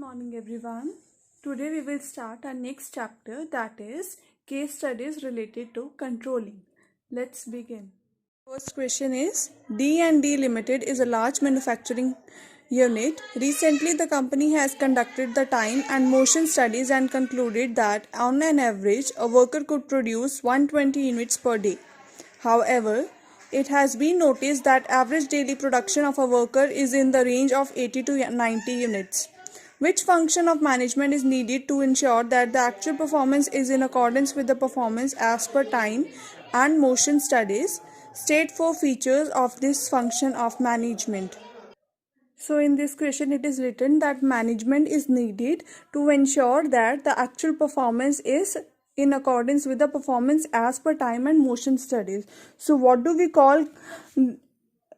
Morning everyone. Today we will start our next chapter, that is case studies related to controlling. Let's begin. First question is D&D Limited is a large manufacturing unit. Recently the company has conducted the time and motion studies and concluded that on an average a worker could produce 120 units per day. However, it has been noticed that average daily production of a worker is in the range of 80 to 90 units. Which function of management is needed to ensure that the actual performance is in accordance with the performance as per time and motion studies? State 4 features of this function of management. So in this question it is written that management is needed to ensure that the actual performance is in accordance with the performance as per time and motion studies. So what do we call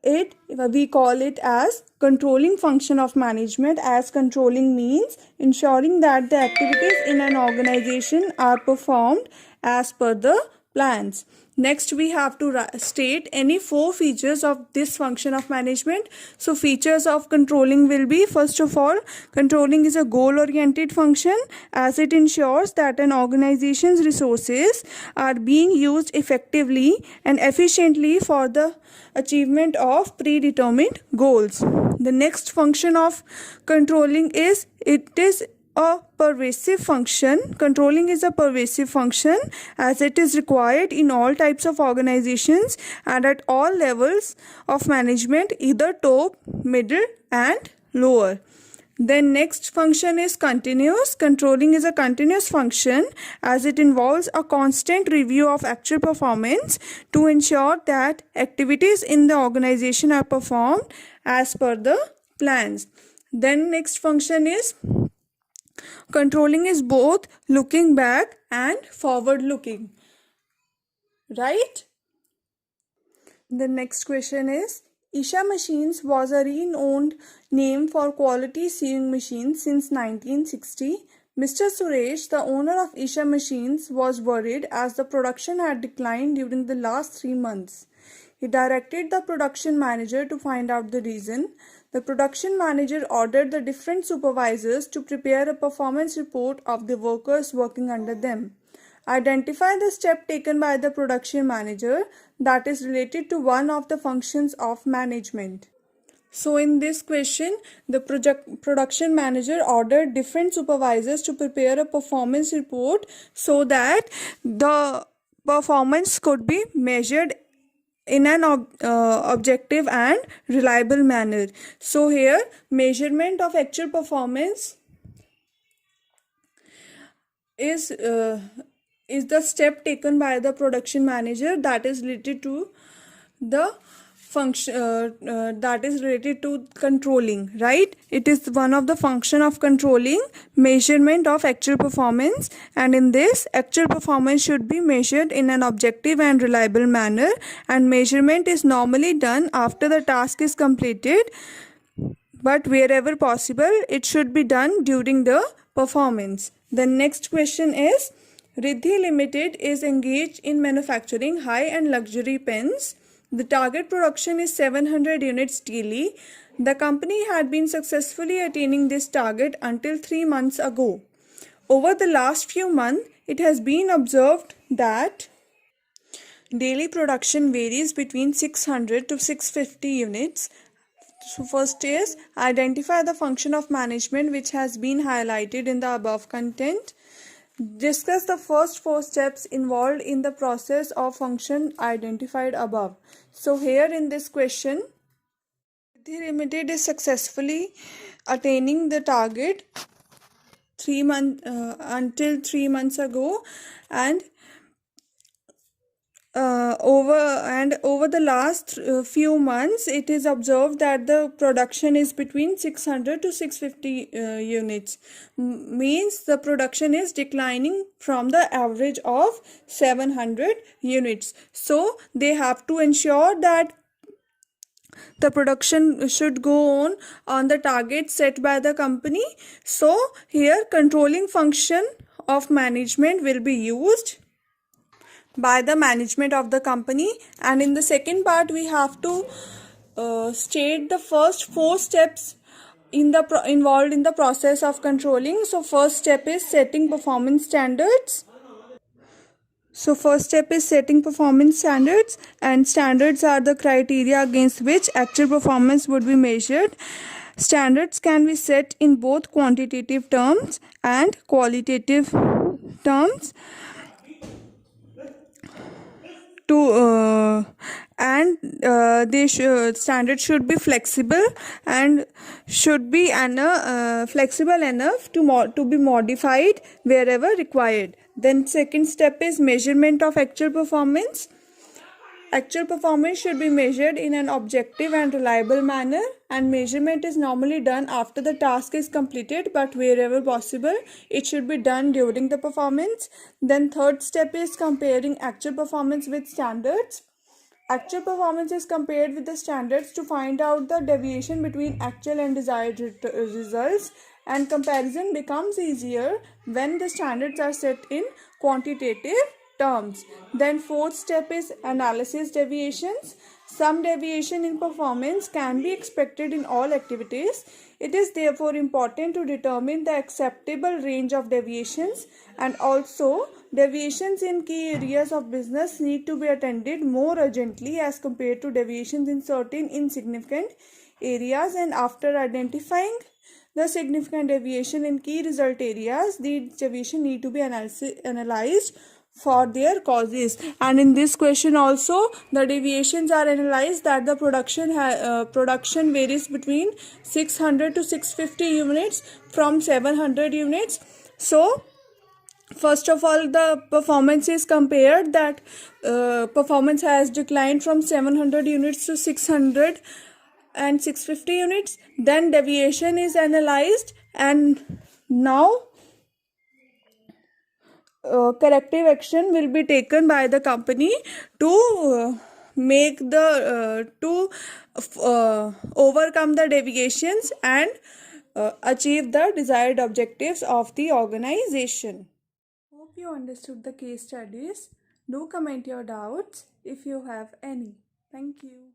it? We call it as controlling function of management, as controlling means ensuring that the activities in an organization are performed as per the plans. Next we have to state any 4 features of this function of management. So features of controlling will be, first of all, controlling is a goal oriented function as it ensures that an organization's resources are being used effectively and efficiently for the achievement of predetermined goals. The next function of controlling is a pervasive function. Controlling is a pervasive function as it is required in all types of organizations and at all levels of management, either top, middle and lower. Then next function is continuous. Controlling is a continuous function as it involves a constant review of actual performance to ensure that activities in the organization are performed as per the plans. Then next function is controlling is both looking back and forward looking. Right? The next question is Isha Machines was a renowned name for quality sewing machines since 1960. Mr. Suresh, the owner of Isha Machines, was worried as the production had declined during the last 3 months. He directed the production manager to find out the reason. The production manager ordered the different supervisors to prepare a performance report of the workers working under them. Identify the step taken by the production manager that is related to one of the functions of management. So in this question, the production manager ordered different supervisors to prepare a performance report so that the performance could be measured in an objective and reliable manner. So here measurement of actual performance is the step taken by the production manager that is related to the function that is related to controlling, right? It is one of the function of controlling, measurement of actual performance, and in this actual performance should be measured in an objective and reliable manner, and measurement is normally done after the task is completed, but wherever possible it should be done during the performance. The next question is Riddhi Limited is engaged in manufacturing high and luxury pens. The target production is 700 units daily. The company had been successfully attaining this target until 3 months ago. Over the last few months, it has been observed that daily production varies between 600 to 650 units. So first is identify the function of management which has been highlighted in the above content. Discuss the first 4 steps involved in the process of function identified above. So here in this question, Riddhi Limited is successfully attaining the target until 3 months ago, and over the last few months it is observed that the production is between 600 to 650 units. Means the production is declining from the average of 700 units. So they have to ensure that the production should go on the target set by the company. So here controlling function of management will be used by the management of the company, and in the second part we have to state the first 4 steps involved in the process of controlling. So first step is setting performance standards. So first step is setting performance standards, and standards are the criteria against which actual performance would be measured. Standards can be set in both quantitative terms and qualitative terms. Standards should be flexible and should be flexible enough to be modified wherever required. Then second step is measurement of actual performance. Actual performance should be measured in an objective and reliable manner, and measurement is normally done after the task is completed, but wherever possible it should be done during the performance. Then third step is comparing actual performance with standards. Actual performance is compared with the standards to find out the deviation between actual and desired results, and comparison becomes easier when the standards are set in quantitative terms. Then fourth step is analysis deviations. Some deviation in performance can be expected in all activities. It is therefore important to determine the acceptable range of deviations, and also deviations in key areas of business need to be attended more urgently as compared to deviations in certain insignificant areas. And after identifying the significant deviation in key result areas, these deviations need to be analyzed for their causes. And in this question also the deviations are analyzed that the production varies between 600 to 650 units from 700 units. So first of all, the performance is compared that performance has declined from 700 units to 600 and 650 units. Then deviation is analyzed, and now corrective action will be taken by the company to overcome the deviations and achieve the desired objectives of the organization. Hope you understood the case studies. Do comment your doubts if you have any. Thank you.